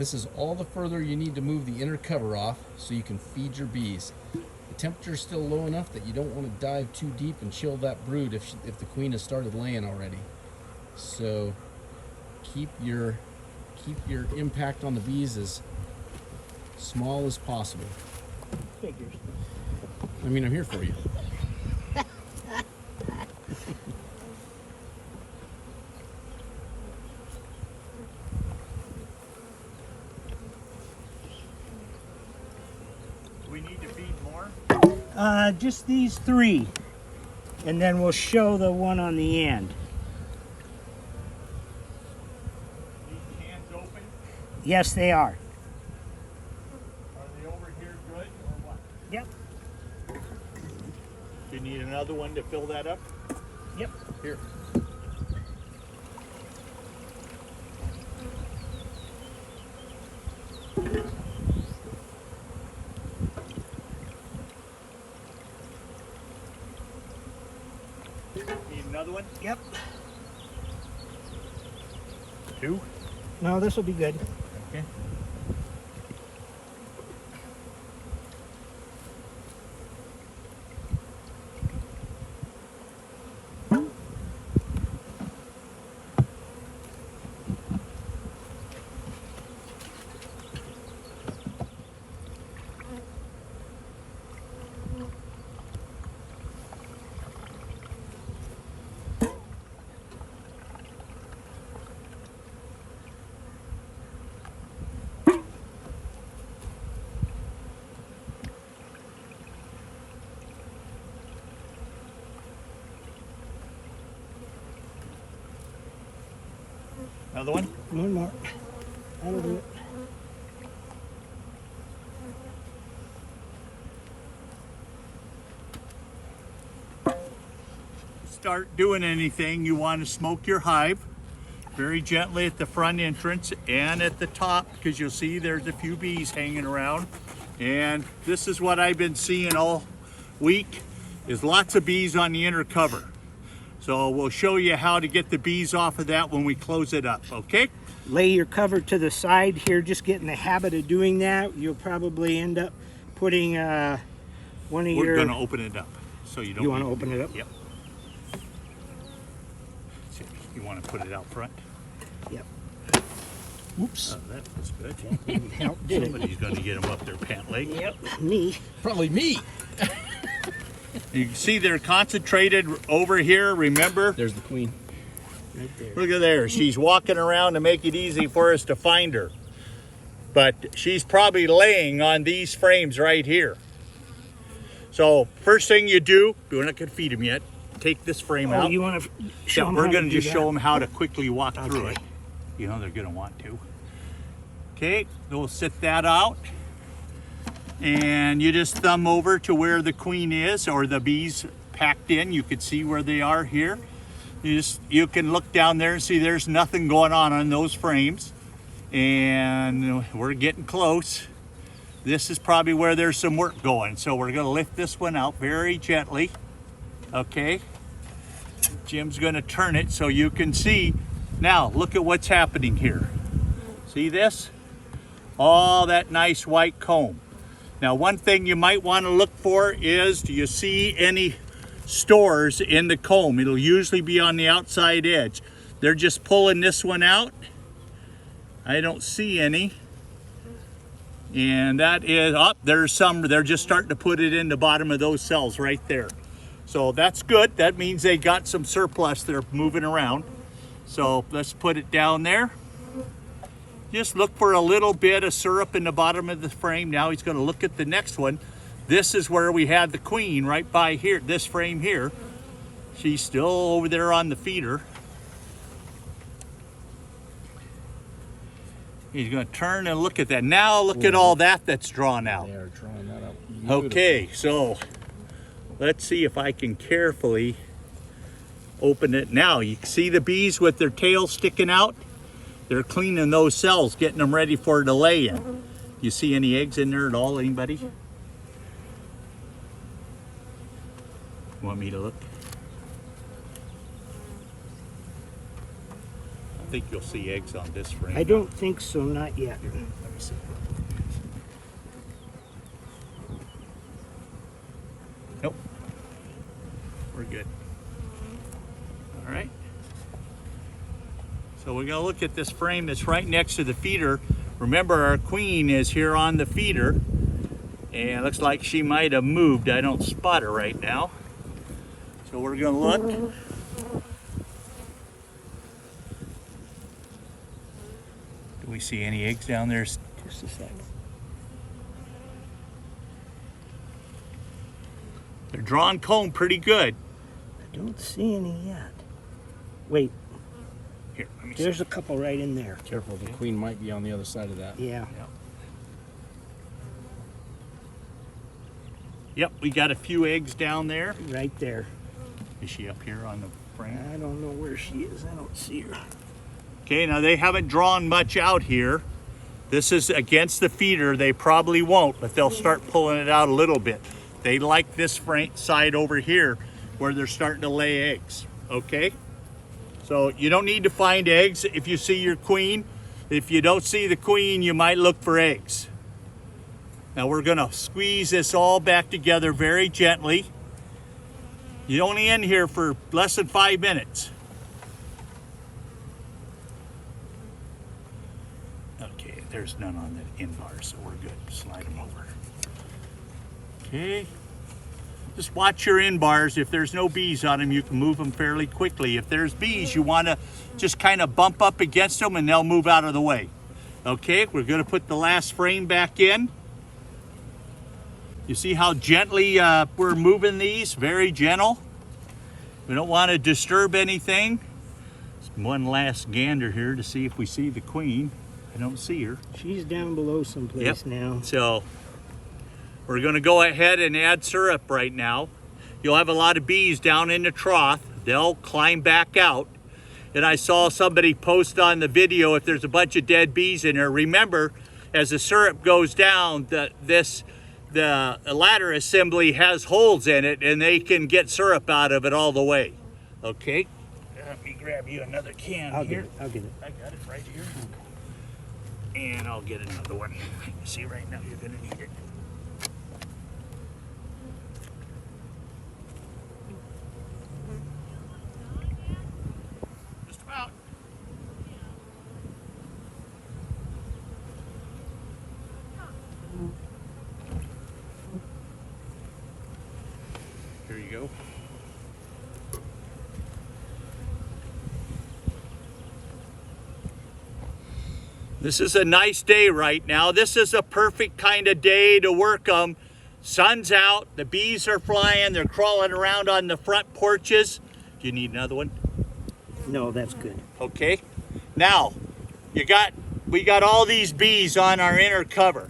This is all the further you need to move the inner cover off so you can feed your bees. The temperature is still low enough that you don't want to dive too deep and chill that brood if the queen has started laying already. So keep your impact on the bees as small as possible. Figures. I mean, I'm here for you. We need to feed more. Just these 3, and then we'll show the one on the end. These cans open. Yes, they are. Are they over here good or what? Yep. Do you need another one to fill that up? Yep. Here. Need another one? Yep. 2. No, this will be good. Okay. Another one? One more. That'll do it. Start doing anything, you want to smoke your hive very gently at the front entrance and at the top, because you'll see there's a few bees hanging around. And this is what I've been seeing all week, is lots of bees on the inner cover. So we'll show you how to get the bees off of that when we close it up, okay? Lay your cover to the side here. Just get in the habit of doing that. You'll probably end up putting one of your... We're gonna open it up, so you don't... You want to open it up? Yep. So you want to put it out front? Yep. Oops. Oh, that was good. Help, did it? Somebody's gonna get them up their pant leg. Yep, me. Probably me. You can see they're concentrated over here, remember? There's the queen. Right there. Look at there, she's walking around to make it easy for us to find her. But she's probably laying on these frames right here. So first thing you do, we're not gonna feed them yet, take this frame out. You want to show them We're how gonna to do just that? show them how to quickly walk through Okay. it. You know they're gonna want to. Okay, we'll sit that out. And you just thumb over to where the queen is, or the bees packed in. You can see where they are here. You can look down there and see there's nothing going on those frames. And we're getting close. This is probably where there's some work going. So we're gonna lift this one out very gently. Okay. Jim's gonna turn it so you can see. Now look at what's happening here. See this? All that nice white comb. Now, one thing you might want to look for is, do you see any stores in the comb? It'll usually be on the outside edge. They're just pulling this one out. I don't see any. And that is, there's some, they're just starting to put it in the bottom of those cells right there. So that's good. That means they got some surplus they're moving around. So let's put it down there. Just look for a little bit of syrup in the bottom of the frame. Now he's going to look at the next one. This is where we had the queen right by here, this frame here. She's still over there on the feeder. He's going to turn and look at that. Now look at all that that's drawn out. They are drawing that out. Okay, so let's see if I can carefully open it. Now you can see the bees with their tails sticking out. They're cleaning those cells, getting them ready for the lay-in. You see any eggs in there at all, anybody? Want me to look? think you'll see eggs on this frame. I don't think so, not yet. Let me see. Nope. We're good. All right. So we're going to look at this frame that's right next to the feeder. Remember, our queen is here on the feeder, and it looks like she might have moved. I don't spot her right now. So we're going to look. Do we see any eggs down there? Just a second. They're drawing comb pretty good. I don't see any yet. Wait, Here, let me there's see. a couple right in there. Careful, the queen might be on the other side of that. Yeah. Yep, we got a few eggs down there. Right there. Is she up here on the frame? I don't know where she is. I don't see her. Okay, now they haven't drawn much out here. This is against the feeder. They probably won't, but they'll start pulling it out a little bit. They like this front side over here where they're starting to lay eggs, okay? So you don't need to find eggs if you see your queen. If you don't see the queen, you might look for eggs. Now we're gonna squeeze this all back together very gently. You're only in here for less than 5 minutes. Okay, there's none on the in bars, so we're good. Slide them over. Okay. Just watch your in bars. If there's no bees on them, you can move them fairly quickly. If there's bees, you want to just kind of bump up against them and they'll move out of the way. Okay, we're going to put the last frame back in. You see how gently we're moving these? Very gentle. We don't want to disturb anything. Just one last gander here to see if we see the queen. I don't see her. She's down below someplace now. So we're going to go ahead and add syrup right now. You'll have a lot of bees down in the trough. They'll climb back out. And I saw somebody post on the video, if there's a bunch of dead bees in there, remember, as the syrup goes down, the ladder assembly has holes in it and they can get syrup out of it all the way. Okay? Let me grab you another can I'll here. get it. I'll get it. I got it right here. And I'll get another one. You see right now you're gonna need it. Just about. Here you go. This is a nice day right now. This is a perfect kind of day to work them. Sun's out, the bees are flying, they're crawling around on the front porches. Do you need another one? No, that's good. Okay. Now, we got all these bees on our inner cover.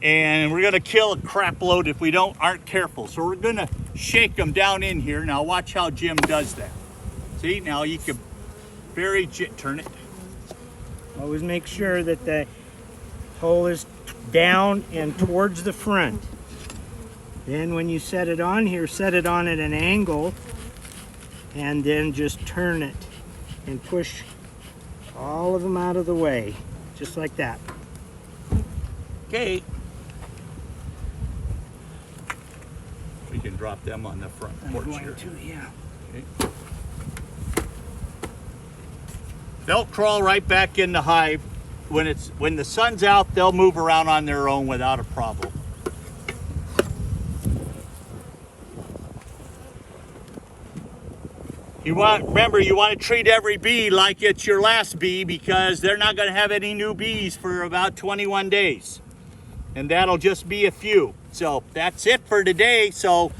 And we're gonna kill a crap load if we aren't careful. So we're gonna shake them down in here. Now watch how Jim does that. See, now you can turn it. Always make sure that the hole is down and towards the front. Then when you set it on here, set it on at an angle and then just turn it and push all of them out of the way, just like that. Okay. We can drop them on the front porch here. Yeah. Okay. They'll crawl right back in the hive. When the sun's out, they'll move around on their own without a problem. Remember, you want to treat every bee like it's your last bee because they're not going to have any new bees for about 21 days. And that'll just be a few. So that's it for today. So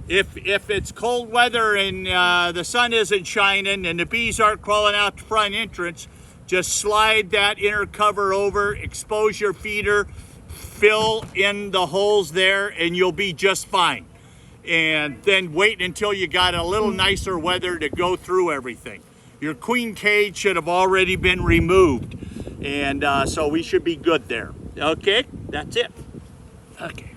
if it's cold weather and the sun isn't shining and the bees aren't crawling out the front entrance, just slide that inner cover over, expose your feeder, fill in the holes there, and you'll be just fine. And then wait until you got a little nicer weather to go through everything. Your queen cage should have already been removed. And so we should be good there. Okay, that's it. Okay.